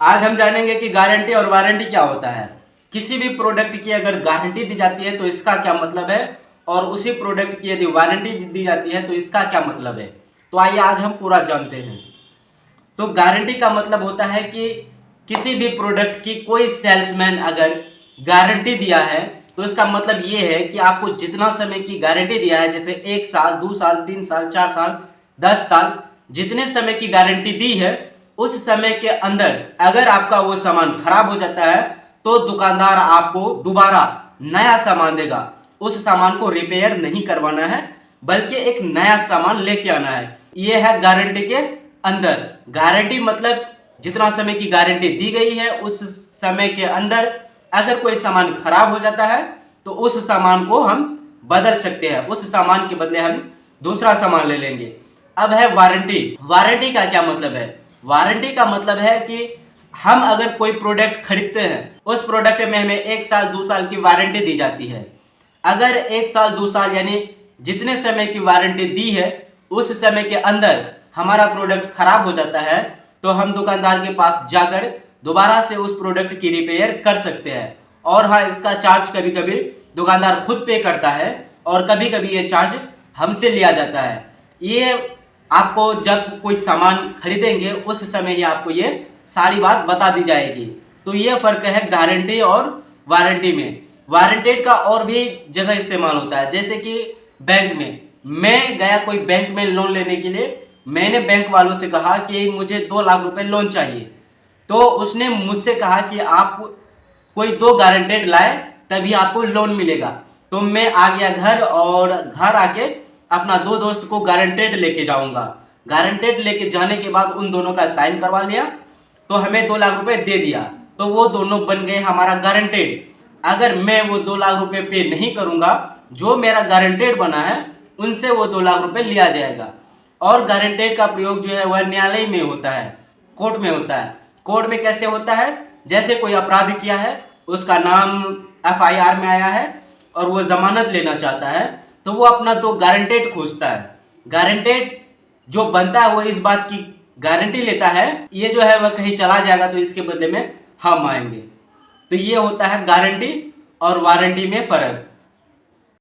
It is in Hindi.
आज हम जानेंगे कि गारंटी और वारंटी क्या होता है। किसी भी प्रोडक्ट की अगर गारंटी दी जाती है तो इसका क्या मतलब है, और उसी प्रोडक्ट की यदि वारंटी दी जाती है तो इसका क्या मतलब है। तो आइए आज हम पूरा जानते हैं। तो गारंटी का मतलब होता है कि किसी भी प्रोडक्ट की कोई सेल्समैन अगर गारंटी दिया है तो इसका मतलब ये है कि आपको जितना समय की गारंटी दिया है, जैसे 1 साल, 2 साल, 3 साल, 4 साल, 10 साल, जितने समय की गारंटी दी है उस समय के अंदर अगर आपका वो सामान खराब हो जाता है तो दुकानदार आपको दोबारा नया सामान देगा। उस सामान को रिपेयर नहीं करवाना है बल्कि एक नया सामान लेके आना है। ये है गारंटी के अंदर। गारंटी मतलब जितना समय की गारंटी दी गई है उस समय के अंदर अगर कोई सामान खराब हो जाता है तो उस सामान को हम बदल सकते हैं, उस सामान के बदले हम दूसरा सामान ले लेंगे। अब है वारंटी। वारंटी का क्या मतलब है? वारंटी का मतलब है कि हम अगर कोई प्रोडक्ट खरीदते हैं उस प्रोडक्ट में हमें 1 साल 2 साल की वारंटी दी जाती है। अगर 1 साल 2 साल यानी जितने समय की वारंटी दी है उस समय के अंदर हमारा प्रोडक्ट खराब हो जाता है तो हम दुकानदार के पास जाकर दोबारा से उस प्रोडक्ट की रिपेयर कर सकते हैं। और हाँ, इसका चार्ज कभी कभी दुकानदार खुद पे करता है और कभी कभी ये चार्ज हमसे लिया जाता है। ये आपको जब कोई सामान खरीदेंगे उस समय ही आपको ये सारी बात बता दी जाएगी। तो ये फर्क है गारंटी और वारंटी में। वारंटी का और भी जगह इस्तेमाल होता है, जैसे कि बैंक में। मैं गया कोई बैंक में लोन लेने के लिए, मैंने बैंक वालों से कहा कि मुझे 2 लाख रुपए लोन चाहिए। तो उसने मुझसे कहा कि आप कोई 2 गारंटेड लाए तभी आपको लोन मिलेगा। तो मैं आ गया घर और घर आके अपना 2 दोस्त को गारंटेड लेके जाऊंगा। गारंटेड लेके जाने के बाद उन दोनों का साइन करवा लिया तो हमें 2 लाख रुपए दे दिया, तो वो दोनों बन गए हमारा गारंटेड। अगर मैं वो 2 लाख रुपए पे नहीं करूंगा, जो मेरा गारंटेड बना है उनसे वो 2 लाख रुपए लिया जाएगा। और गारंटेड का प्रयोग जो है वह न्यायालय में होता है, कोर्ट में होता है। कोर्ट में कैसे होता है? जैसे कोई अपराध किया है, उसका नाम FIR में आया है और वो जमानत लेना चाहता है तो वो अपना 2 गारंटेड खोजता है। गारंटेड जो बनता है वो इस बात की गारंटी लेता है ये जो है वह कहीं चला जाएगा तो इसके बदले में हम आएंगे। तो ये होता है गारंटी और वारंटी में फर्क।